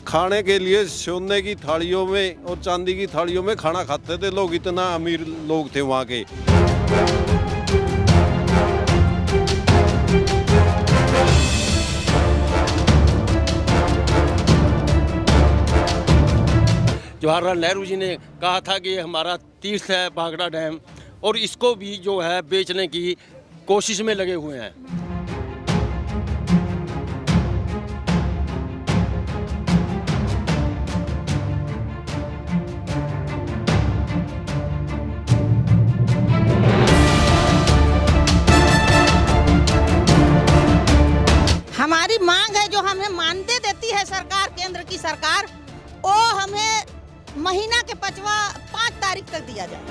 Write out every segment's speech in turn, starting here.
खाने के लिए सोने की थालियों में और चांदी की थालियों में खाना खाते थे लोग, इतना अमीर लोग थे वहाँ के। जवाहरलाल नेहरू जी ने कहा था कि ये हमारा तीर्थ है भाखड़ा डैम, और इसको भी जो है बेचने की कोशिश में लगे हुए हैं। हमारी मांग है जो हमें मानते देती है सरकार, केंद्र की सरकार, वो हमें महीना के 5 तारीख तक दिया जाए।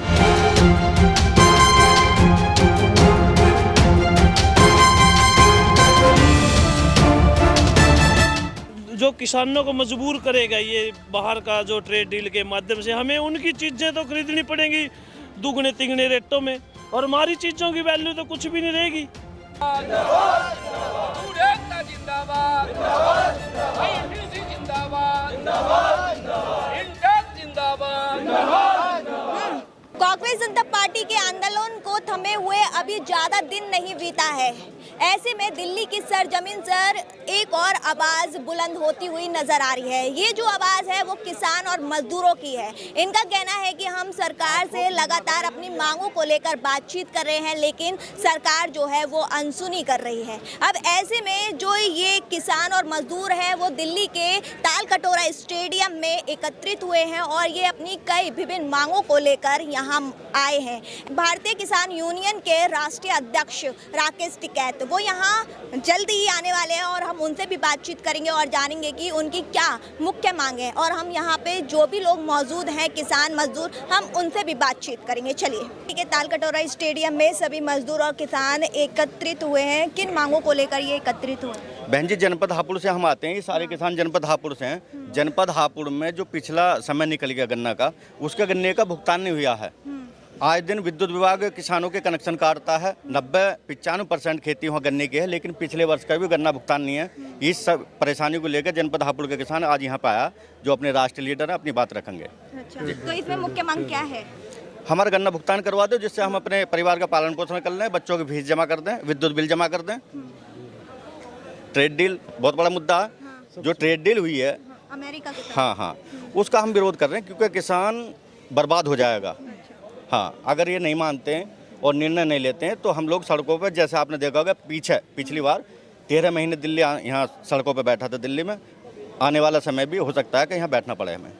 जो किसानों को मजबूर करेगा ये बाहर का जो ट्रेड डील के माध्यम से, हमें उनकी चीज़ें तो खरीदनी पड़ेंगी दुगने तिगने रेटों में, और हमारी चीज़ों की वैल्यू तो कुछ भी नहीं रहेगी। कांग्रेस जनता पार्टी के आंदोलन को थमे हुए अभी ज्यादा दिन नहीं बीता है। ऐसे में दिल्ली की सरजमीन पर एक और आवाज बुलंद होती हुई नजर आ रही है। ये जो आवाज है वो किसान और मजदूरों की है। इनका कहना है कि हम सरकार से लगातार अपनी मांगों को लेकर बातचीत कर रहे हैं, लेकिन सरकार जो है वो अनसुनी कर रही है। अब ऐसे में जो ये किसान और मजदूर हैं वो दिल्ली के तालकटोरा स्टेडियम में एकत्रित हुए हैं और ये अपनी कई विभिन्न मांगों को लेकर यहाँ आए हैं। भारतीय किसान यूनियन के राष्ट्रीय अध्यक्ष राकेश टिकैत वो यहाँ जल्दी ही आने वाले हैं और हम उनसे भी बातचीत करेंगे और जानेंगे कि उनकी क्या मुख्य मांग है। और हम यहाँ पे जो भी लोग मौजूद हैं किसान मजदूर, हम उनसे भी बातचीत करेंगे। चलिए, ठीक है। तालकटोरा स्टेडियम में सभी मजदूर और किसान एकत्रित हुए हैं। किन मांगों को लेकर ये एकत्रित हुए? बहन जी, जनपद हापुड़ से हम आते हैं। ये सारे किसान जनपद हापुड़ से हैं। जनपद हापुड़ में जो पिछला समय निकल गया गन्ना का, उसका गन्ने का भुगतान नहीं हुआ है। आज दिन विद्युत विभाग किसानों के कनेक्शन काटता है। 90-95% खेती वहाँ गन्ने की है, लेकिन पिछले वर्ष का भी गन्ना भुगतान नहीं है। इस सब परेशानी को लेकर जनपद हापुड़ के किसान आज यहाँ पे आया, जो अपने राष्ट्रीय लीडर है, अपनी बात रखेंगे। अच्छा, तो इसमें मुख्य मांग क्या है? हमारा गन्ना भुगतान करवा दो, जिससे हम अपने परिवार का पालन पोषण कर लें, बच्चों की फीस जमा कर दें, विद्युत बिल जमा कर दें। ट्रेड डील बहुत बड़ा मुद्दा है। जो ट्रेड डील हुई है अमेरिका के साथ, हाँ, उसका हम विरोध कर रहे हैं, क्योंकि किसान बर्बाद हो जाएगा। हाँ, अगर ये नहीं मानते हैं और निर्णय नहीं लेते हैं तो हम लोग सड़कों पर, जैसे आपने देखा होगा पिछली बार 13 महीने दिल्ली यहाँ सड़कों पर बैठा था दिल्ली में, आने वाला समय भी हो सकता है कि यहाँ बैठना पड़े हमें।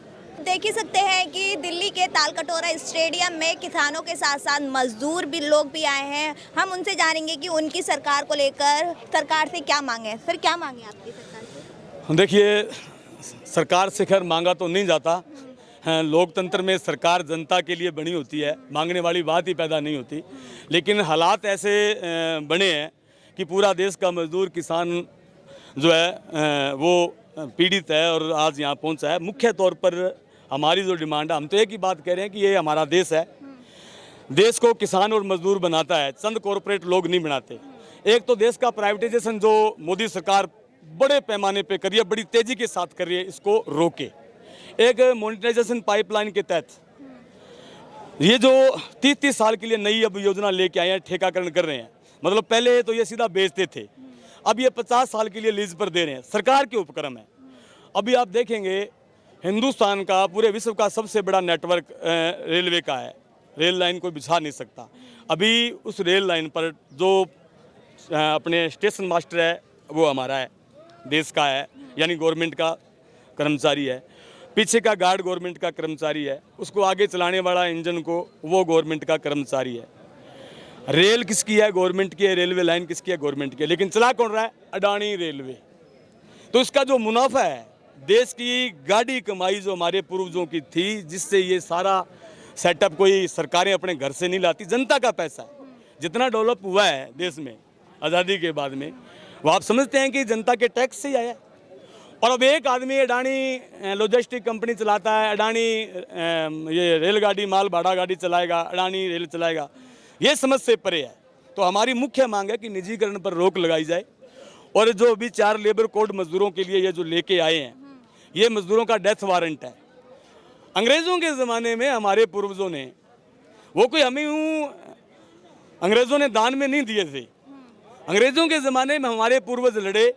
देख ही सकते हैं कि दिल्ली के तालकटोरा स्टेडियम में किसानों के साथ साथ मजदूर भी लोग भी आए हैं। हम उनसे जानेंगे कि उनकी सरकार को लेकर सरकार से क्या मांगे। सर, क्या मांगे आपकी सरकार से? देखिए, सरकार से खैर मांगा तो नहीं जाता है। लोकतंत्र में सरकार जनता के लिए बनी होती है, मांगने वाली बात ही पैदा नहीं होती। लेकिन हालात ऐसे बने हैं कि पूरा देश का मजदूर किसान जो है वो पीड़ित है और आज यहाँ पहुँचा है। मुख्य तौर पर हमारी जो डिमांड है, हम तो एक ही बात कह रहे हैं कि ये हमारा देश है। देश को किसान और मजदूर बनाता है, चंद कॉरपोरेट लोग नहीं बनाते। एक तो देश का प्राइवेटाइजेशन जो मोदी सरकार बड़े पैमाने पे कर रही है, बड़ी तेज़ी के साथ कर रही है, इसको रोके। एक मोनेटाइजेशन पाइपलाइन के तहत ये जो 30-30 साल के लिए नई अब योजना लेके आए हैं, ठेकाकरण कर रहे हैं। मतलब पहले तो ये सीधा बेचते थे, अब ये 50 साल के लिए लीज पर दे रहे हैं। सरकार के उपक्रम है। अभी आप देखेंगे हिंदुस्तान का, पूरे विश्व का सबसे बड़ा नेटवर्क रेलवे का है। रेल लाइन कोई बिछा नहीं सकता। अभी उस रेल लाइन पर जो अपने स्टेशन मास्टर है वो हमारा है, देश का है, यानी गवर्नमेंट का कर्मचारी है। पीछे का गार्ड गवर्नमेंट का कर्मचारी है, उसको आगे चलाने वाला इंजन को वो गवर्नमेंट का कर्मचारी है। रेल किसकी है? गवर्नमेंट की है। रेलवे लाइन किसकी है? गवर्नमेंट की है। लेकिन चला कौन रहा है? अडानी रेलवे। तो इसका जो मुनाफा है, देश की गाड़ी कमाई जो हमारे पूर्वजों की थी, जिससे ये सारा सेटअप कोई सरकारें अपने घर से नहीं लाती, जनता का पैसा है। जितना डेवलप हुआ है देश में आज़ादी के बाद में, वो आप समझते हैं कि जनता के टैक्स से ही आया। और अब एक आदमी अडानी लॉजिस्टिक कंपनी चलाता है, अडानी ये रेलगाड़ी माल भाड़ा गाड़ी चलाएगा, अडानी रेल चलाएगा, ये समझ से परे है। तो हमारी मुख्य मांग है कि निजीकरण पर रोक लगाई जाए। और जो अभी 4 लेबर कोड मजदूरों के लिए ये जो लेके आए हैं, ये मजदूरों का डेथ वारंट है। अंग्रेज़ों के ज़माने में हमारे पूर्वजों ने, वो कोई हमें यूँ अंग्रेज़ों ने दान में नहीं दिए थे। अंग्रेज़ों के ज़माने में हमारे पूर्वज लड़े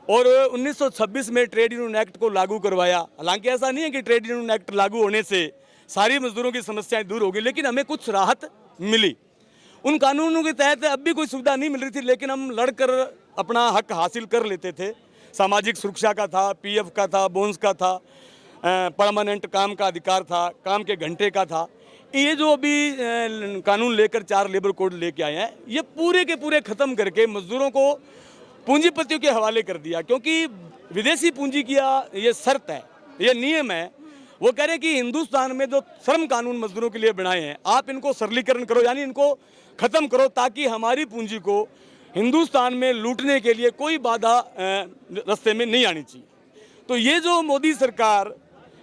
और 1926 में ट्रेड यूनियन एक्ट को लागू करवाया। हालांकि ऐसा नहीं है कि ट्रेड यूनियन एक्ट लागू होने से सारी मजदूरों की समस्याएं दूर हो गई, लेकिन हमें कुछ राहत मिली। उन कानूनों के तहत अब भी कोई सुविधा नहीं मिल रही थी, लेकिन हम लड़कर अपना हक हासिल कर लेते थे। सामाजिक सुरक्षा का था, पीएफ का था, बोनस का था, परमानेंट काम का अधिकार था, काम के घंटे का था। ये जो अभी कानून लेकर 4 लेबर कोड लेके आए हैं, ये पूरे के पूरे ख़त्म करके मजदूरों को पूंजीपतियों के हवाले कर दिया। क्योंकि विदेशी पूंजी की ये शर्त है, ये नियम है। वो कह रहे हैं कि हिंदुस्तान में जो श्रम कानून मजदूरों के लिए बनाए हैं, आप इनको सरलीकरण करो, यानी इनको ख़त्म करो, ताकि हमारी पूंजी को हिंदुस्तान में लूटने के लिए कोई बाधा रास्ते में नहीं आनी चाहिए। तो ये जो मोदी सरकार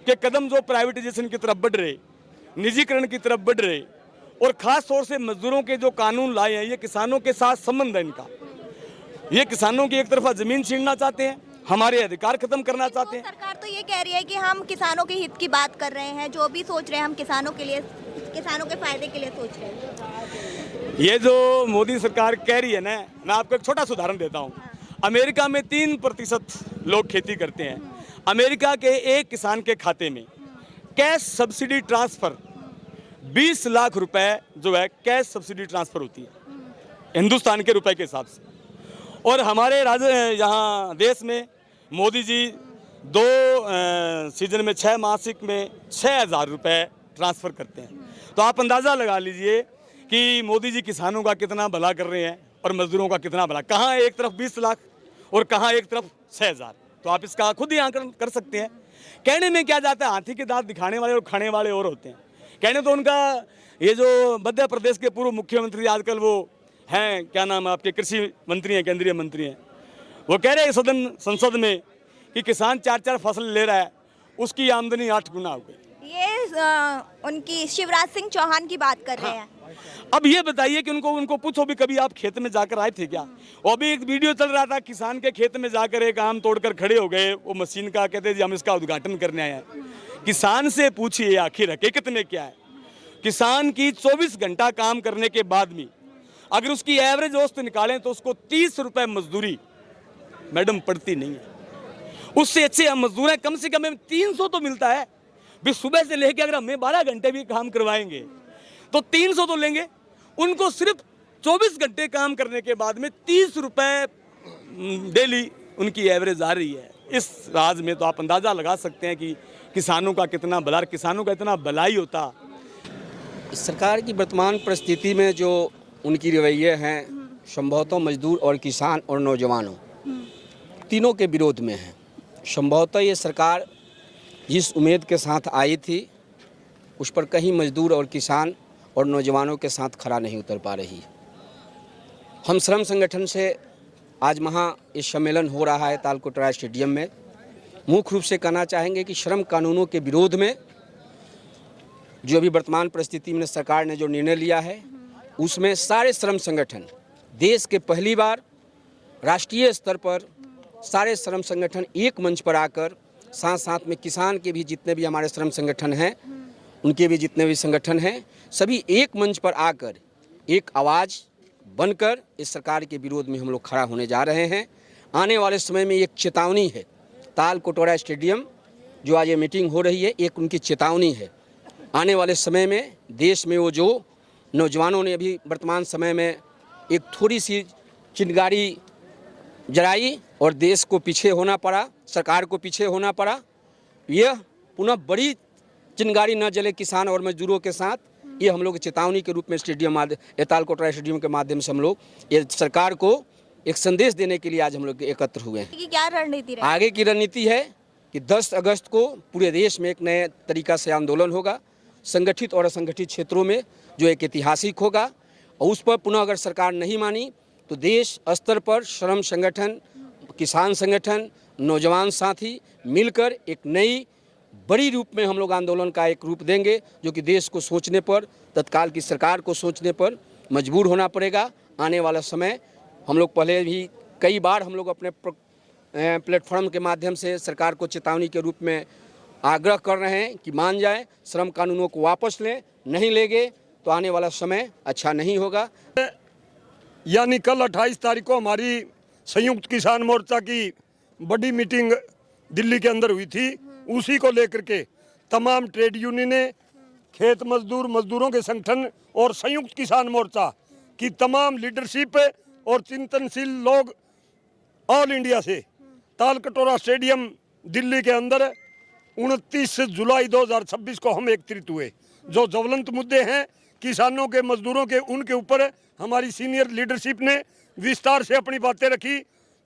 के कदम जो प्राइवेटाइजेशन की तरफ बढ़ रहे, निजीकरण की तरफ बढ़ रहे, और ख़ास तौर से मजदूरों के जो कानून लाए हैं, ये किसानों के साथ संबंध है इनका। ये किसानों की एक तरफा ज़मीन छीनना चाहते हैं, हमारे अधिकार खत्म करना चाहते हैं। सरकार तो ये कह रही है कि हम किसानों के हित की बात कर रहे हैं, जो भी सोच रहे हैं हम किसानों के लिए, किसानों के फायदे के लिए सोच रहे हैं। ये जो मोदी सरकार कह रही है ना, मैं आपको एक छोटा सा उदाहरण देता हूँ। अमेरिका में 3% लोग खेती करते हैं। अमेरिका के एक किसान के खाते में कैश सब्सिडी ट्रांसफ़र 20 लाख रुपए जो है कैश सब्सिडी ट्रांसफ़र होती है हिंदुस्तान के रुपए के हिसाब से। और हमारे यहाँ देश में मोदी जी 2 सीजन में 6 मासिक में 6,000 रुपये ट्रांसफ़र करते हैं। तो आप अंदाज़ा लगा लीजिए कि मोदी जी किसानों का कितना भला कर रहे हैं और मजदूरों का कितना भला। कहाँ एक तरफ 20 लाख और कहाँ एक तरफ 6,000। तो आप इसका खुद ही आंकलन कर सकते हैं। कहने में क्या जाता है, हाथी के दांत दिखाने वाले और खाने वाले और होते हैं। कहने तो उनका, ये जो मध्य प्रदेश के पूर्व मुख्यमंत्री आजकल वो हैं, क्या नाम है आपके, कृषि मंत्री हैं, केंद्रीय मंत्री हैं, वो कह रहे हैं संसद में कि किसान 4-4 फसल ले रहा है, उसकी आमदनी 8 गुना हो गई। ये उनकी शिवराज सिंह चौहान की बात कर रहे हैं। अब ये बताइए कि उनको पूछो भी, कभी आप खेत में जाकर आए थे क्या? और अभी एक वीडियो चल रहा था, किसान के खेत में जाकर एक आम तोड़कर खड़े हो गए, वो मशीन का, कहते जी हम इसका उद्घाटन करने आए हैं। किसान से पूछिए आखिर हकीकत में क्या है। किसान की 24 घंटा काम करने के बाद भी अगर उसकी एवरेज औसत निकालें तो उसको 30 रुपए मजदूरी मैडम पड़ती नहीं है। उससे अच्छे हम मजदूर हैं, कम से कम हमें 300 तो मिलता है भी। सुबह से लेकर अगर हमें 12 घंटे भी काम करवाएंगे तो 300 तो लेंगे। उनको सिर्फ 24 घंटे काम करने के बाद में 30 रुपए डेली उनकी एवरेज आ रही है। इस राज में तो आप अंदाज़ा लगा सकते हैं कि किसानों का कितना भला, किसानों का इतना भलाई होता। सरकार की वर्तमान परिस्थिति में जो उनकी रवैये हैं, संभवतः मजदूर और किसान और नौजवानों तीनों के विरोध में है। संभवतः ये सरकार जिस उम्मीद के साथ आई थी, उस पर कहीं मजदूर और किसान और नौजवानों के साथ खड़ा नहीं उतर पा रही है। हम श्रम संगठन से आज वहाँ इस सम्मेलन हो रहा है तालकोटरा स्टेडियम में, मुख्य रूप से कहना चाहेंगे कि श्रम कानूनों के विरोध में जो अभी वर्तमान परिस्थिति में सरकार ने जो निर्णय लिया है, उसमें सारे श्रम संगठन, देश के पहली बार राष्ट्रीय स्तर पर सारे श्रम संगठन एक मंच पर आकर, साथ साथ में किसान के भी जितने भी हमारे श्रम संगठन हैं, उनके भी जितने भी संगठन हैं, सभी एक मंच पर आकर एक आवाज़ बनकर इस सरकार के विरोध में हम लोग खड़ा होने जा रहे हैं। आने वाले समय में एक चेतावनी है। तालकोटरा स्टेडियम जो आज ये मीटिंग हो रही है, एक उनकी चेतावनी है। आने वाले समय में देश में वो जो नौजवानों ने अभी वर्तमान समय में एक थोड़ी सी चिंगारी जलाई और देश को पीछे होना पड़ा, सरकार को पीछे होना पड़ा, यह पुनः बड़ी चिंगारी न जले किसान और मजदूरों के साथ, ये हम लोग चेतावनी के रूप में स्टेडियम तालकोटरा स्टेडियम के माध्यम से हम लोग ये सरकार को एक संदेश देने के लिए आज हम लोग एकत्र हुए हैं। क्या रणनीति रहेगी? आगे की रणनीति है कि 10 अगस्त को पूरे देश में एक नए तरीका से आंदोलन होगा, संगठित और असंगठित क्षेत्रों में, जो एक ऐतिहासिक होगा। और उस पर पुनः अगर सरकार नहीं मानी तो देश स्तर पर श्रम संगठन, किसान संगठन, नौजवान साथी मिलकर एक नई बड़ी रूप में हम लोग आंदोलन का एक रूप देंगे, जो कि देश को सोचने पर, तत्काल की सरकार को सोचने पर मजबूर होना पड़ेगा। आने वाला समय हम लोग पहले भी कई बार हम लोग अपने प्लेटफॉर्म के माध्यम से सरकार को चेतावनी के रूप में आग्रह कर रहे हैं कि मान जाए, श्रम कानूनों को वापस लें, नहीं लेंगे तो आने वाला समय अच्छा नहीं होगा। यानी कल 28 तारीख को हमारी संयुक्त किसान मोर्चा की बड़ी मीटिंग दिल्ली के अंदर हुई थी। उसी को लेकर के तमाम ट्रेड यूनियनें, खेत मजदूर, मजदूरों के संगठन और संयुक्त किसान मोर्चा की तमाम लीडरशिप और चिंतनशील लोग ऑल इंडिया से तालकटोरा स्टेडियम दिल्ली के अंदर 29 जुलाई 2026 को हम एकत्रित हुए। जो ज्वलंत मुद्दे हैं किसानों के, मजदूरों के, उनके ऊपर हमारी सीनियर लीडरशिप ने विस्तार से अपनी बातें रखी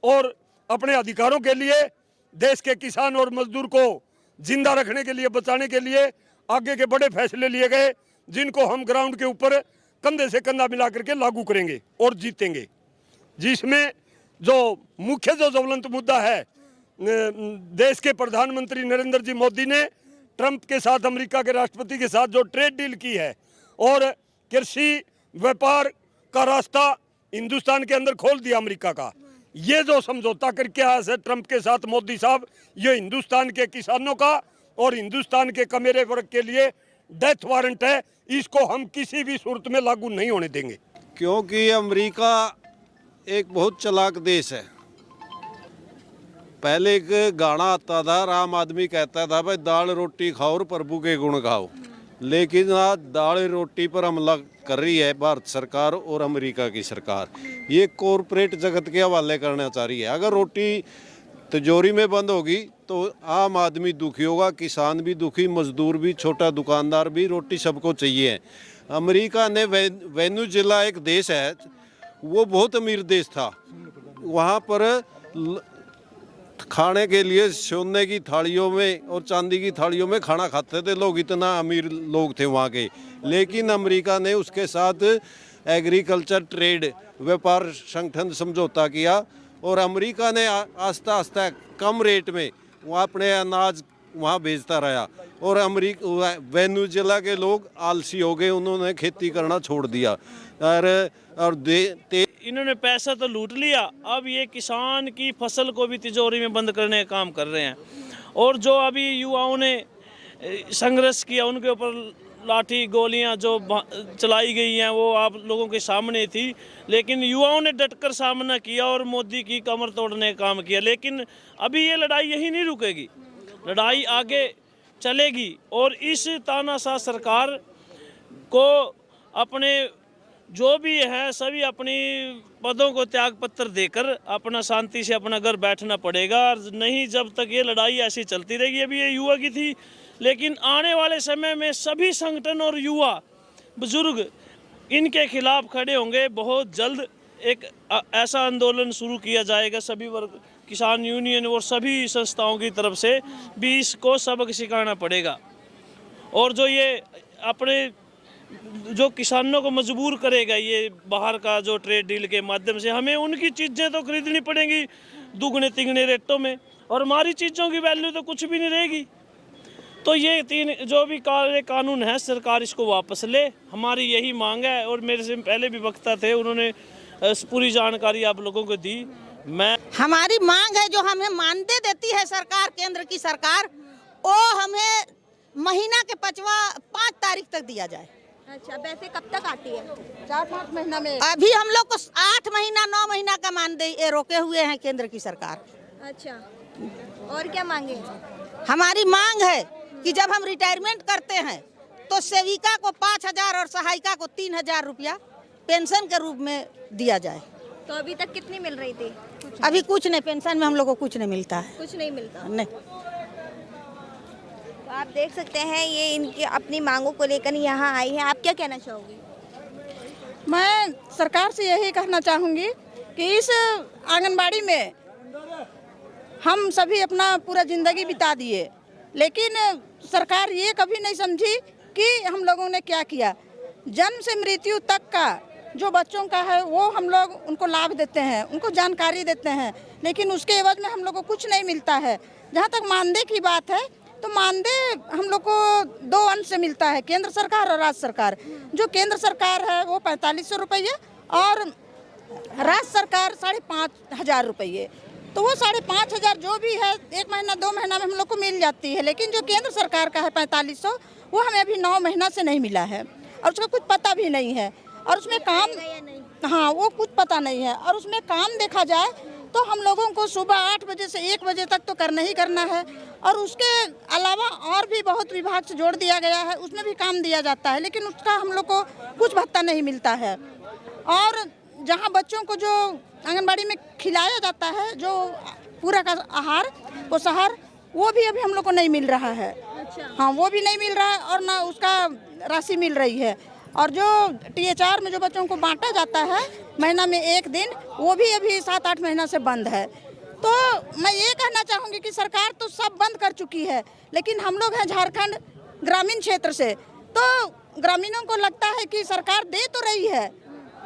और अपने अधिकारों के लिए, देश के किसान और मजदूर को जिंदा रखने के लिए, बचाने के लिए आगे के बड़े फैसले लिए गए, जिनको हम ग्राउंड के ऊपर कंधे से कंधा मिला करके लागू करेंगे और जीतेंगे। जिसमें जो मुख्य जो ज्वलंत मुद्दा है, देश के प्रधानमंत्री नरेंद्र जी मोदी ने ट्रंप के साथ, अमेरिका के राष्ट्रपति के साथ जो ट्रेड डील की है और कृषि व्यापार का रास्ता हिंदुस्तान के अंदर खोल दिया अमेरिका का, ये जो समझौता करके आया है ट्रंप के साथ मोदी साहब, ये हिंदुस्तान के किसानों का और हिंदुस्तान के कमेरे वर्ग के लिए डेथ वारंट है। इसको हम किसी भी सूरत में लागू नहीं होने देंगे, क्योंकि अमेरिका एक बहुत चालाक देश है। पहले एक गाना आता था, आम आदमी कहता था भाई दाल रोटी खाओ और प्रभु के गुण गाओ, लेकिन आज दाल रोटी पर हमला कर रही है भारत सरकार और अमेरिका की सरकार। ये कॉरपोरेट जगत के हवाले करना चाह रही है। अगर रोटी तिजोरी में बंद होगी तो आम आदमी दुखी होगा, किसान भी दुखी, मजदूर भी, छोटा दुकानदार भी, रोटी सबको चाहिए। अमेरिका ने वेनेजुएला एक देश है, वो बहुत अमीर देश था, वहाँ पर खाने के लिए सोने की थालियों में और चांदी की थालियों में खाना खाते थे लोग, इतना अमीर लोग थे वहाँ के। लेकिन अमेरिका ने उसके साथ एग्रीकल्चर ट्रेड व्यापार संगठन समझौता किया और अमेरिका ने आस्ता आस्ता कम रेट में वहाँ अपने अनाज वहाँ भेजता रहा और वेनेजुएला के लोग आलसी हो गए, उन्होंने खेती करना छोड़ दिया और इन्होंने पैसा तो लूट लिया, अब ये किसान की फसल को भी तिजोरी में बंद करने का काम कर रहे हैं। और जो अभी युवाओं ने संघर्ष किया, उनके ऊपर लाठी गोलियां जो चलाई गई हैं वो आप लोगों के सामने थी, लेकिन युवाओं ने डटकर सामना किया और मोदी की कमर तोड़ने का काम किया। लेकिन अभी ये लड़ाई यही नहीं रुकेगी, लड़ाई आगे चलेगी और इस तानाशाह सरकार को अपने जो भी है सभी अपनी पदों को त्याग पत्र देकर अपना शांति से अपना घर बैठना पड़ेगा। नहीं, जब तक ये लड़ाई ऐसी चलती रहेगी। अभी ये युवा की थी, लेकिन आने वाले समय में सभी संगठन और युवा बुजुर्ग इनके खिलाफ खड़े होंगे। बहुत जल्द एक ऐसा आंदोलन शुरू किया जाएगा, सभी वर्ग, किसान यूनियन और सभी संस्थाओं की तरफ से भी इसको सबक सिखाना पड़ेगा। और जो ये अपने जो किसानों को मजबूर करेगा ये बाहर का जो ट्रेड डील के माध्यम से, हमें उनकी चीज़ें तो खरीदनी पड़ेंगी दुगने तिगने रेटों में, और हमारी चीज़ों की वैल्यू तो कुछ भी नहीं रहेगी। तो ये तीन जो भी कानून है सरकार इसको वापस ले, हमारी यही मांग है। और मेरे से पहले भी वक्ता थे, उन्होंने पूरी जानकारी आप लोगों को दी। मैं हमारी मांग है जो हमें मानदेय देती है सरकार, केंद्र की सरकार, वो हमें महीना के 5 तारीख तक दिया जाए। अच्छा, पैसे कब तक आती है? 4-5 महीना में। अभी हम लोग को 8 महीना 9 महीना का मानदेय रोके हुए हैं केंद्र की सरकार। अच्छा, और क्या मांगे? हमारी मांग है कि जब हम रिटायरमेंट करते हैं तो सेविका को 5,000 और सहायिका को 3,000 रुपया पेंशन के रूप में दिया जाए। तो अभी तक कितनी मिल रही थी? अभी कुछ नहीं, पेंशन में हम लोग को कुछ नहीं मिलता है। कुछ नहीं मिलता? नहीं। तो आप देख सकते हैं ये इनकी अपनी मांगों को लेकर यहाँ आई है। आप क्या कहना चाहोगी? मैं सरकार से यही कहना चाहूँगी कि इस आंगनबाड़ी में हम सभी अपना पूरा ज़िंदगी बिता दिए, लेकिन सरकार ये कभी नहीं समझी कि हम लोगों ने क्या किया। जन्म से मृत्यु तक का जो बच्चों का है वो हम लोग उनको लाभ देते हैं, उनको जानकारी देते हैं, लेकिन उसके एवज में हम लोग को कुछ नहीं मिलता है। जहाँ तक मानदेय की बात है तो मानदेय हम लोग को 2 अंश से मिलता है, केंद्र सरकार और राज्य सरकार। जो केंद्र सरकार है वो 4500 रुपये और राज्य सरकार 5,500 रुपये। तो वो 5,500 जो भी है 1 महीना 2 महीना में हम लोग को मिल जाती है। लेकिन जो केंद्र सरकार का है 4500, वो हमें अभी 9 महीना से नहीं मिला है और उसका कुछ पता भी नहीं है। और उसमें काम, हाँ, वो कुछ पता नहीं है। और उसमें काम देखा जाए तो हम लोगों को सुबह 8 बजे से 1 बजे तक तो करना ही करना है। और उसके अलावा और भी बहुत विभाग से जोड़ दिया गया है, उसमें भी काम दिया जाता है, लेकिन उसका हम लोग को कुछ भत्ता नहीं मिलता है। और जहाँ बच्चों को जो आंगनबाड़ी में खिलाया जाता है, जो पूरा का आहार पोषाहार, वो भी अभी हम लोग को नहीं मिल रहा है। हाँ, वो भी नहीं मिल रहा है और ना उसका राशि मिल रही है। और जो THR में जो बच्चों को बांटा जाता है महीना में 1 दिन, वो भी अभी 7-8 महीना से बंद है। तो मैं ये कहना चाहूँगी कि सरकार तो सब बंद कर चुकी है, लेकिन हम लोग हैं झारखंड ग्रामीण क्षेत्र से, तो ग्रामीणों को लगता है कि सरकार दे तो रही है,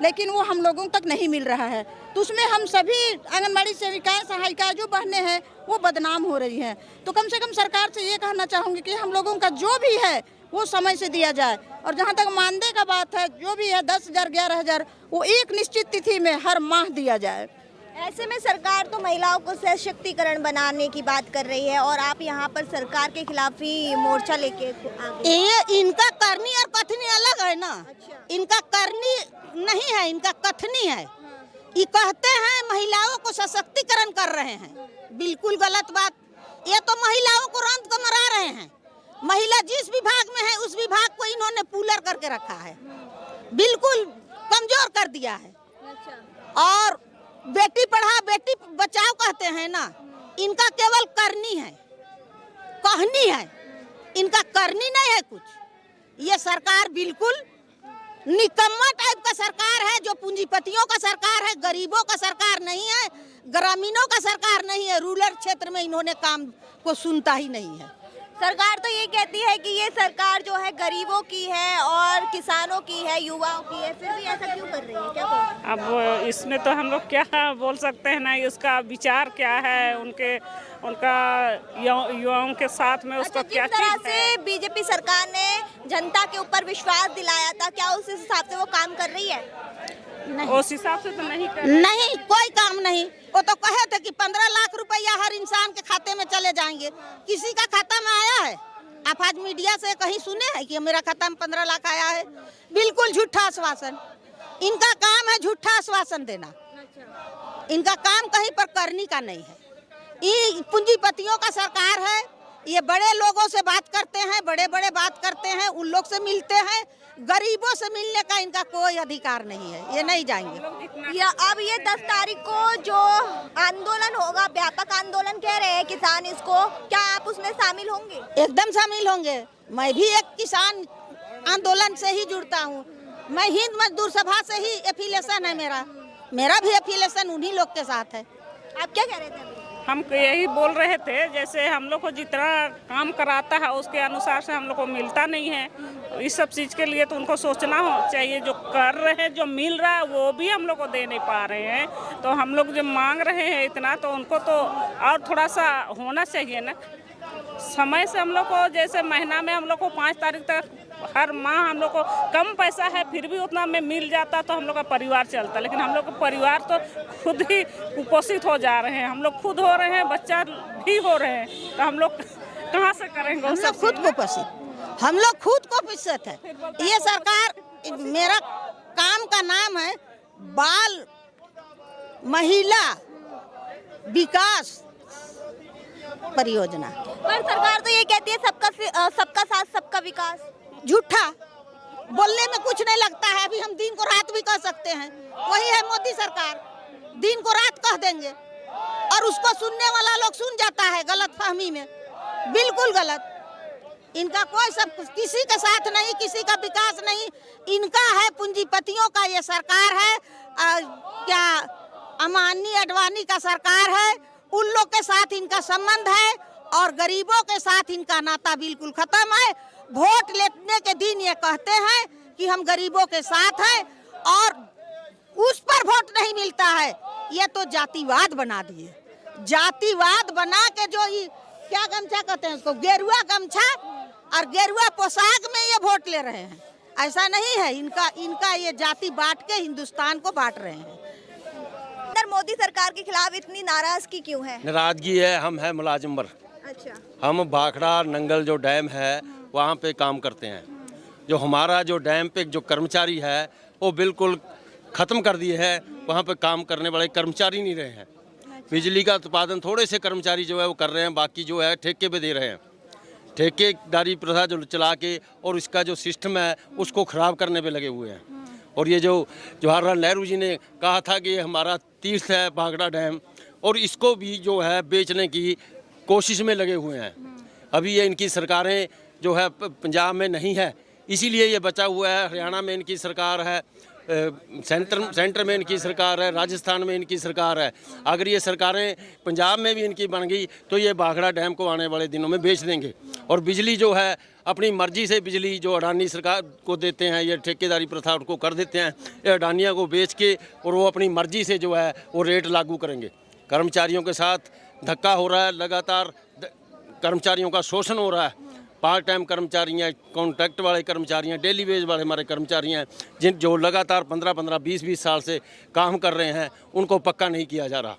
लेकिन वो हम लोगों तक नहीं मिल रहा है। तो उसमें हम सभी आंगनबाड़ी सेविकाएं, सहायिकाएं जो बहनें हैं, वो बदनाम हो रही हैं। तो कम से कम सरकार से ये कहना चाहूँगी कि हम लोगों का जो भी है वो समय से दिया जाए। और जहाँ तक मानदेय का बात है, जो भी है 10,000 11,000, वो एक निश्चित तिथि में हर माह दिया जाए। ऐसे में सरकार तो महिलाओं को सशक्तिकरण बनाने की बात कर रही है और आप यहाँ पर सरकार के खिलाफ ही मोर्चा लेके ये इनका करनी और कथनी अलग है ना। इनका करनी नहीं है, इनका कथनी है। ये कहते हैं महिलाओं को सशक्तिकरण कर रहे हैं, बिल्कुल गलत बात। ये तो महिलाओं को रंध को मरा रहे हैं। महिला जिस विभाग में है उस विभाग को इन्होंने पूलर करके रखा है, बिल्कुल कमजोर कर दिया है। और बेटी पढ़ाओ बेटी बचाओ कहते हैं ना, इनका केवल करनी है, कहनी है, इनका करनी नहीं है कुछ। ये सरकार बिल्कुल निकम्मा टाइप का सरकार है, जो पूंजीपतियों का सरकार है, गरीबों का सरकार नहीं है, ग्रामीणों का सरकार नहीं है। रूरल क्षेत्र में इन्होंने काम को सुनता ही नहीं है। सरकार तो ये कहती है कि ये सरकार जो है गरीबों की है और किसानों की है, युवाओं की है, फिर भी ऐसा क्यों कर रही है? क्या कहोगे? अब इसमें तो हम लोग क्या बोल सकते हैं ना, उसका विचार क्या है, उनका युवाओं के साथ में उसको क्या जिस तरह से बीजेपी सरकार ने जनता के ऊपर विश्वास दिलाया था, क्या उस हिसाब से वो काम कर रही है? उस हिसाब से तो नहीं नहीं, कोई काम नहीं। वो तो कहे थे कि 15 लाख रुपया हर इंसान के खाते में चले जाएंगे। किसी का खाता में आया है? आप आज मीडिया से कहीं सुने हैं कि मेरा खाता में 15 लाख आया है? बिल्कुल झूठा आश्वासन। इनका काम है झूठा आश्वासन देना, इनका काम कहीं पर करने का नहीं है। ये पूंजीपतियों का सरकार है। ये बड़े लोगों से बात करते हैं, बड़े बड़े बात करते हैं, उन लोग से मिलते हैं। गरीबों से मिलने का इनका कोई अधिकार नहीं है, ये नहीं जाएंगे। या अब ये 10 तारीख को जो आंदोलन होगा, व्यापक आंदोलन कह रहे हैं किसान इसको, क्या आप उसमें शामिल होंगे? एकदम शामिल होंगे। मैं भी एक किसान आंदोलन से ही जुड़ता हूँ। मैं हिंद मजदूर सभा से ही एफिलिएशन है मेरा भी एफिलिएशन उन्हीं लोग के साथ है। आप क्या कह रहे थे? हम यही बोल रहे थे, जैसे हम लोग को जितना काम कराता है उसके अनुसार से हम लोग को मिलता नहीं है। इस सब चीज़ के लिए तो उनको सोचना चाहिए। जो कर रहे हैं, जो मिल रहा है, वो भी हम लोग को दे नहीं पा रहे हैं। तो हम लोग जो मांग रहे हैं इतना, तो उनको तो और थोड़ा सा होना चाहिए ना। समय से हम लोग को, जैसे महीना में हम लोग को 5 तारीख तक हर माह हम लोग को कम पैसा है, फिर भी उतना में मिल जाता तो हम लोग का परिवार चलता। लेकिन हम लोग का परिवार तो खुद ही कुपोषित हो जा रहे हैं। हम लोग खुद हो रहे हैं, बच्चा भी हो रहे हैं, तो हम लोग कहाँ से करेंगे? हम लोग खुद कुपोषित, हम लोग खुद कुपोषित है। ये सरकार, मेरा काम का नाम है बाल महिला विकास परियोजना। पर सरकार तो ये कहती है सबका साथ सबका विकास। झूठा, बोलने में कुछ नहीं लगता है। अभी हम दिन को रात भी कह सकते हैं, वही है मोदी सरकार। दिन को रात कह देंगे और उसको सुनने वाला लोग सुन जाता है गलत फहमी में, बिल्कुल गलत। इनका कोई सब किसी के साथ नहीं, किसी का विकास नहीं, इनका है पूंजीपतियों का ये सरकार है। क्या अमानी अडवाणी का सरकार है, उन लोग के साथ इनका संबंध है और गरीबों के साथ इनका नाता बिल्कुल खत्म है। वोट लेने के दिन ये कहते हैं कि हम गरीबों के साथ हैं और उस पर वोट नहीं मिलता है। ये तो जातिवाद बना दिए, जातिवाद बना के जो ये क्या गमछा कहते हैं उसको, गेरुआ गमछा और गेरुआ पोशाक में ये वोट ले रहे हैं। ऐसा नहीं है, इनका ये जाति बांट के हिंदुस्तान को बांट रहे हैं। मोदी सरकार के खिलाफ इतनी नाराजगी क्यों है? नाराजगी है, हम है मुलाजिम वर्ग। अच्छा। हम भाखड़ा नंगल जो डैम है वहाँ पे काम करते हैं। जो हमारा जो डैम पे जो कर्मचारी है वो बिल्कुल ख़त्म कर दिए है। वहाँ पे काम करने वाले कर्मचारी नहीं रहे हैं। बिजली का उत्पादन थोड़े से कर्मचारी जो है वो कर रहे हैं, बाकी जो है ठेके पे दे रहे हैं। ठेकेदारी प्रथा जो चला के और इसका जो सिस्टम है उसको ख़राब करने पे लगे हुए हैं। और ये जो जवाहरलाल नेहरू जी ने कहा था कि ये हमारा तीर्थ है भाखड़ा डैम, और इसको भी जो है बेचने की कोशिश में लगे हुए हैं। अभी ये इनकी सरकारें जो है पंजाब में नहीं है, इसीलिए ये बचा हुआ है। हरियाणा में इनकी सरकार है, सेंटर में इनकी सरकार है, राजस्थान में इनकी सरकार है। अगर ये सरकारें पंजाब में भी इनकी बन गई तो ये भाखड़ा डैम को आने वाले दिनों में बेच देंगे। और बिजली जो है अपनी मर्जी से बिजली जो अडानी सरकार को देते हैं, ये ठेकेदारी प्रथा उनको कर देते हैं, ये अडानिया को बेच के और वो अपनी मर्जी से जो है वो रेट लागू करेंगे। कर्मचारियों के साथ धक्का हो रहा है, लगातार कर्मचारियों का शोषण हो रहा है। पार्ट टाइम कर्मचारी हैं, कॉन्ट्रैक्ट वाले कर्मचारी हैं, डेली वेज वाले हमारे कर्मचारी हैं, जो लगातार 15-15, 20-20 साल से काम कर रहे हैं, उनको पक्का नहीं किया जा रहा।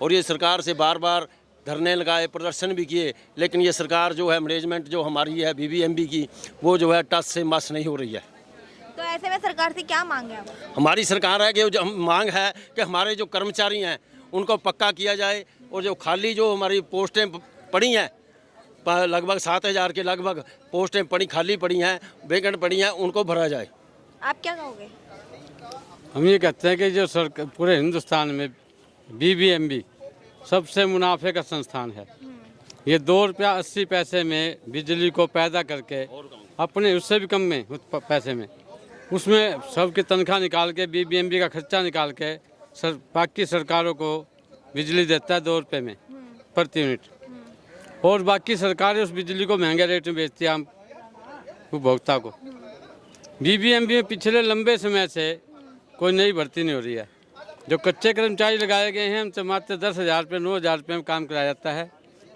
और ये सरकार से बार बार धरने लगाए, प्रदर्शन भी किए, लेकिन ये सरकार जो है मैनेजमेंट जो हमारी है BBMB की, वो जो है टस से मस नहीं हो रही है। तो ऐसे में सरकार से क्या मांग है? हमारी सरकार है कि जो मांग है कि हमारे जो कर्मचारी हैं उनको पक्का किया जाए, और जो खाली जो हमारी पोस्टें पड़ी हैं, लगभग 7,000 के लगभग पोस्टें पड़ी खाली पड़ी हैं, वैकेंट पड़ी हैं, उनको भरा जाए। आप क्या कहोगे? हम ये कहते हैं कि जो सरकार पूरे हिंदुस्तान में BBMB सबसे मुनाफे का संस्थान है। ये 2 रुपया 80 पैसे में बिजली को पैदा करके अपने उससे भी कम में पैसे में उसमें सबकी तनख्वाह निकाल के BBMB का खर्चा निकाल के बाकी सरकारों को बिजली देता है 2 रुपये में प्रति यूनिट। और बाकी सरकारें उस बिजली को महंगे रेट में बेचती है आम उपभोक्ता को। BBMB में पिछले लंबे समय से कोई नई भर्ती नहीं हो रही है। जो कच्चे कर्मचारी लगाए गए हैं उनसे मात्र 10,000 रुपये 9,000 रुपये में काम कराया जाता है,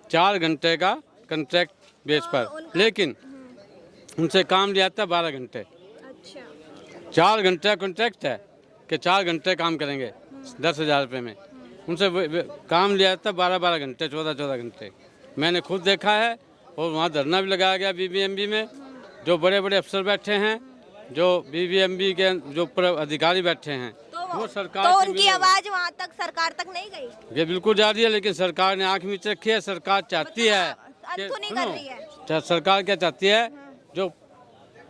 4 घंटे का कॉन्ट्रैक्ट बेस पर, लेकिन उनसे काम लिया जाता है 12 घंटे। 4 घंटे का कॉन्ट्रैक्ट है कि 4 घंटे काम करेंगे 10,000 रुपये में, उनसे काम लिया जाता है 12-12 घंटे, 14-14 घंटे। मैंने खुद देखा है, और वहाँ धरना भी लगाया गया BBMB में। जो बड़े बड़े अफसर बैठे हैं, जो BBMB के जो अधिकारी बैठे हैं, वो सरकार तो उनकी आवाज़ वहाँ तक सरकार तक नहीं गई? ये बिल्कुल जा रही है, लेकिन सरकार ने आँख मीच रखी है। सरकार चाहती है नहीं कर रही है। सरकार क्या चाहती है? जो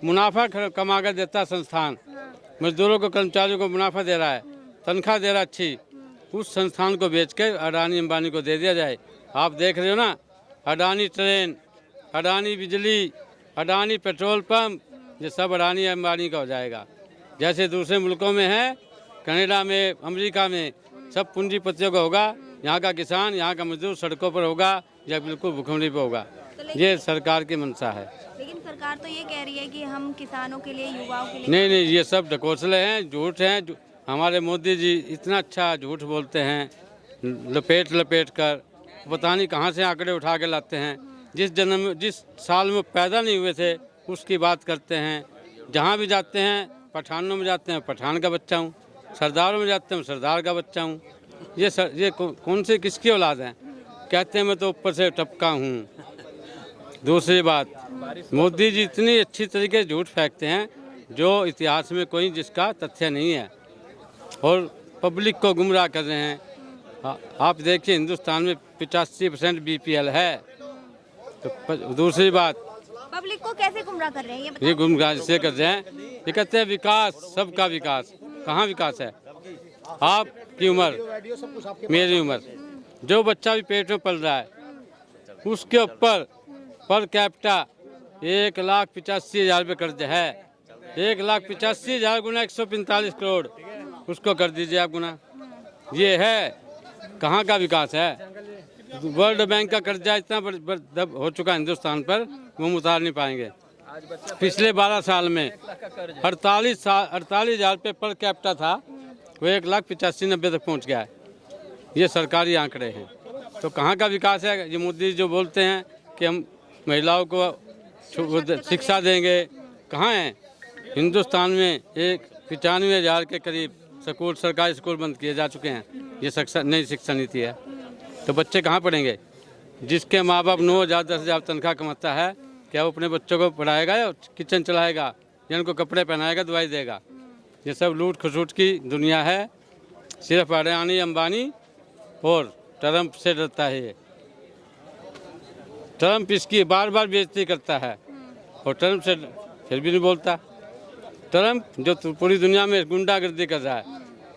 मुनाफा कमा कर देता है संस्थान, मजदूरों को कर्मचारियों को मुनाफा दे रहा है, तनख्वाह दे रहा है अच्छी, उस संस्थान को बेच के अडानी अंबानी को दे दिया जाए। आप देख रहे हो ना, अडानी ट्रेन, अडानी बिजली, अडानी पेट्रोल पंप, ये सब अडानी अंबानी का हो जाएगा। जैसे दूसरे मुल्कों में है, कनाडा में, अमेरिका में, सब पूंजीपतियों का होगा। यहाँ का किसान, यहाँ का मजदूर सड़कों पर होगा या बिल्कुल भूखमरी पर होगा। ये सरकार की मंशा है। लेकिन सरकार तो ये कह रही है कि हम किसानों के लिए, युवाओं के लिए। नहीं, ये सब ढकोसले हैं, झूठ हैं। हमारे मोदी जी इतना अच्छा झूठ बोलते हैं, लपेट कर, पता नहीं कहाँ से आंकड़े उठा के लाते हैं। जिस साल में पैदा नहीं हुए थे उसकी बात करते हैं। जहाँ भी जाते हैं, पठानों में जाते हैं, पठान का बच्चा हूँ, सरदारों में जाते हैं, सरदार का बच्चा हूँ। ये कौन से किसकी औलाद हैं? कहते हैं मैं तो ऊपर से टपका हूँ। दूसरी बात, मोदी जी इतनी अच्छी तरीके से झूठ फेंकते हैं जो इतिहास में कोई जिसका तथ्य नहीं है, और पब्लिक को गुमराह कर रहे हैं। आप देखिए, हिंदुस्तान में 85% BPL है। तो दूसरी बात, पब्लिक को कैसे गुमराह कर रहे हैं? ये गुमराह से कर रहे हैं। ये कहते हैं विकास, सबका विकास। कहाँ विकास है? आपकी उम्र, मेरी उम्र, जो बच्चा भी पेट में पल रहा है उसके ऊपर पर कैपिटा 1,85,000 रुपये कर्ज है। 1,85,000 गुना 145 करोड़, उसको कर दीजिए आप गुना। ये है कहाँ का विकास है? वर्ल्ड बैंक का कर्जा इतना हो चुका है हिंदुस्तान पर, वो उतार नहीं पाएंगे। पिछले 12 साल में 48,000 रुपये पर कैपिटा था, वो 1,85,90 तक पहुंच गया है। ये सरकारी आंकड़े हैं। तो कहाँ का विकास है? ये मोदी जो बोलते हैं कि हम महिलाओं को शिक्षा देंगे, कहाँ है? हिंदुस्तान में 95,000 के करीब स्कूल, सरकारी स्कूल बंद किए जा चुके हैं। ये नई शिक्षा नीति है। तो बच्चे कहाँ पढ़ेंगे? जिसके माँ बाप 9,000 10,000 तनख्वाह कमाता है, क्या वो अपने बच्चों को पढ़ाएगा या किचन चलाएगा या उनको कपड़े पहनाएगा, दवाई देगा? ये सब लूट खसूट की दुनिया है। सिर्फ अडानी अंबानी और ट्रंप से डरता है ये। ट्रंप इसकी बार बार बेइज्जती करता है और ट्रंप से फिर भी नहीं बोलता। ट्रंप जो पूरी दुनिया में गुंडागर्दी कर रहा है,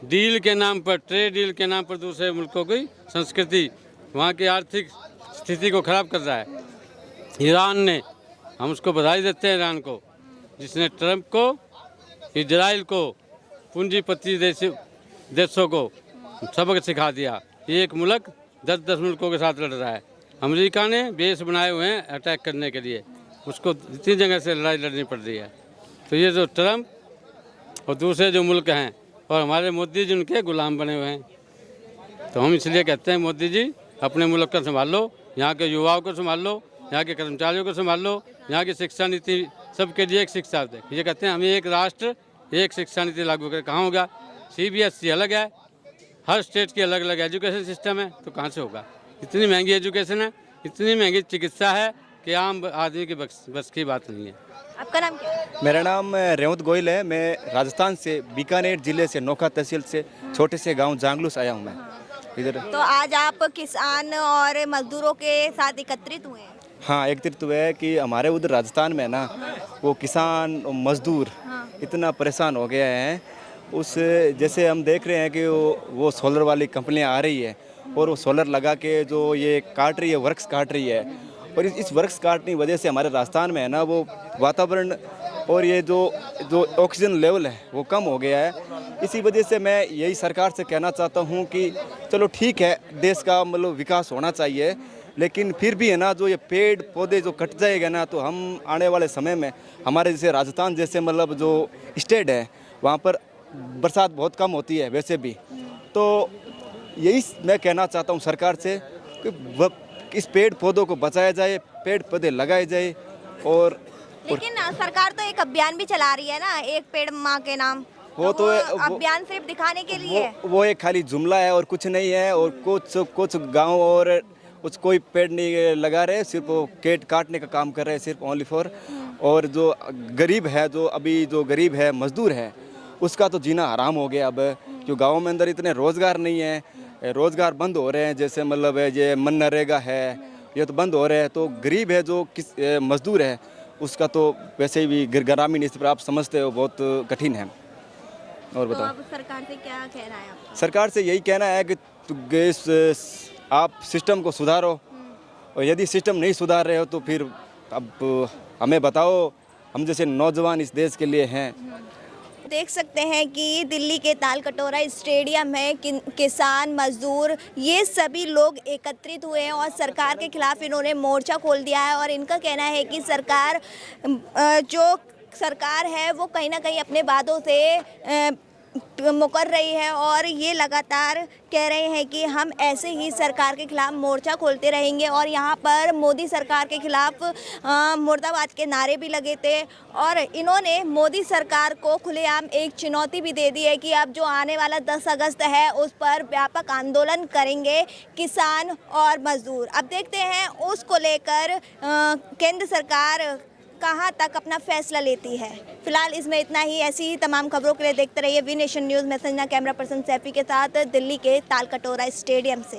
डील के नाम पर, ट्रेड डील के नाम पर दूसरे मुल्कों की संस्कृति, वहाँ की आर्थिक स्थिति को खराब कर रहा है। ईरान ने, हम उसको बधाई देते हैं ईरान को, जिसने ट्रंप को, इजराइल को, पूंजीपति देशों को सबक सिखा दिया। एक मुल्क 10-10 मुल्कों के साथ लड़ रहा है। अमेरिका ने बेस बनाए हुए हैं अटैक करने के लिए, उसको इतनी जगह से लड़ाई लड़नी पड़ रही है। तो ये जो ट्रंप और दूसरे जो मुल्क हैं और हमारे मोदी जी उनके गुलाम बने हुए हैं। तो हम इसलिए कहते हैं मोदी जी अपने मुल्क को संभाल लो, यहाँ के युवाओं को संभाल लो, यहाँ के कर्मचारियों को संभाल लो, यहाँ की शिक्षा नीति सबके लिए एक शिक्षा दे। ये कहते हैं हमें एक राष्ट्र एक शिक्षा नीति लागू करें। कहाँ होगा? CBSE अलग है, हर स्टेट की अलग अलग एजुकेशन सिस्टम है, तो कहाँ से होगा? इतनी महंगी एजुकेशन है, इतनी महंगी चिकित्सा है कि आम आदमी की बस की बात नहीं है। आपका नाम क्या है? मेरा नाम रेवंत गोयल है। मैं राजस्थान से, बीकानेर जिले से, नोखा तहसील से, छोटे से गांव जांगलू से आया हूं मैं इधर। तो आज आप किसान और मजदूरों के साथ एकत्रित हुए हैं? हाँ, एकत्रित हुए है कि हमारे उधर राजस्थान में ना वो किसान और मजदूर इतना परेशान हो गया है। उस जैसे हम देख रहे हैं कि वो सोलर वाली कंपनियाँ आ रही है और वो सोलर लगा के जो ये काट रही है, वर्क्स काट रही है, और इस वर्क्स काटने की वजह से हमारे राजस्थान में है ना वो वातावरण और ये जो ऑक्सीजन लेवल है वो कम हो गया है। इसी वजह से मैं यही सरकार से कहना चाहता हूँ कि चलो ठीक है, देश का मतलब विकास होना चाहिए, लेकिन फिर भी है ना जो ये पेड़ पौधे जो कट जाएगा ना, तो हम आने वाले समय में हमारे जैसे राजस्थान जैसे मतलब जो स्टेट है वहाँ पर बरसात बहुत कम होती है वैसे भी। तो यही मैं कहना चाहता हूँ सरकार से कि इस पेड़ पौधों को बचाया जाए, पेड़ पौधे लगाए जाए। और लेकिन सरकार तो एक अभियान भी चला रही है ना, एक पेड़ माँ के नाम। वो तो अभियान सिर्फ दिखाने के लिए वो एक खाली जुमला है और कुछ नहीं है। और कुछ गांव और कोई पेड़ नहीं लगा रहे, सिर्फ वो पेड़ काटने का काम कर रहे हैं, सिर्फ ओनली फॉर। और जो गरीब है, जो अभी जो गरीब है, मजदूर है, उसका तो जीना हराम हो गया अब, क्यों गाँव में अंदर इतने रोज़गार नहीं है, रोज़गार बंद हो रहे हैं। जैसे मतलब ये मनरेगा है, ये तो बंद हो रहे हैं। तो गरीब है जो मजदूर है, उसका तो वैसे भी ग्रामीण स्तर पर आप समझते हो बहुत कठिन है। और बताओ, तो अब सरकार से क्या कहना है आपका? सरकार से यही कहना है कि आप सिस्टम को सुधारो, और यदि सिस्टम नहीं सुधार रहे हो तो फिर अब हमें बताओ, हम जैसे नौजवान इस देश के लिए हैं। देख सकते हैं कि दिल्ली के तालकटोरा स्टेडियम में किसान, मजदूर, ये सभी लोग एकत्रित हुए हैं और सरकार के खिलाफ इन्होंने मोर्चा खोल दिया है। और इनका कहना है कि जो सरकार है वो कहीं ना कहीं अपने वादों से मुकर रही है, और ये लगातार कह रहे हैं कि हम ऐसे ही सरकार के खिलाफ मोर्चा खोलते रहेंगे। और यहाँ पर मोदी सरकार के खिलाफ मुर्दाबाद के नारे भी लगे थे, और इन्होंने मोदी सरकार को खुलेआम एक चुनौती भी दे दी है कि अब जो आने वाला 10 अगस्त है उस पर व्यापक आंदोलन करेंगे किसान और मजदूर। अब देखते हैं उसको लेकर केंद्र सरकार कहां तक अपना फैसला लेती है। फिलहाल इसमें इतना ही। ऐसी ही तमाम खबरों के लिए देखते रहिए वी नेशन न्यूज़। मैं संजना, कैमरा पर्सन सैफी के साथ दिल्ली के तालकटोरा स्टेडियम से।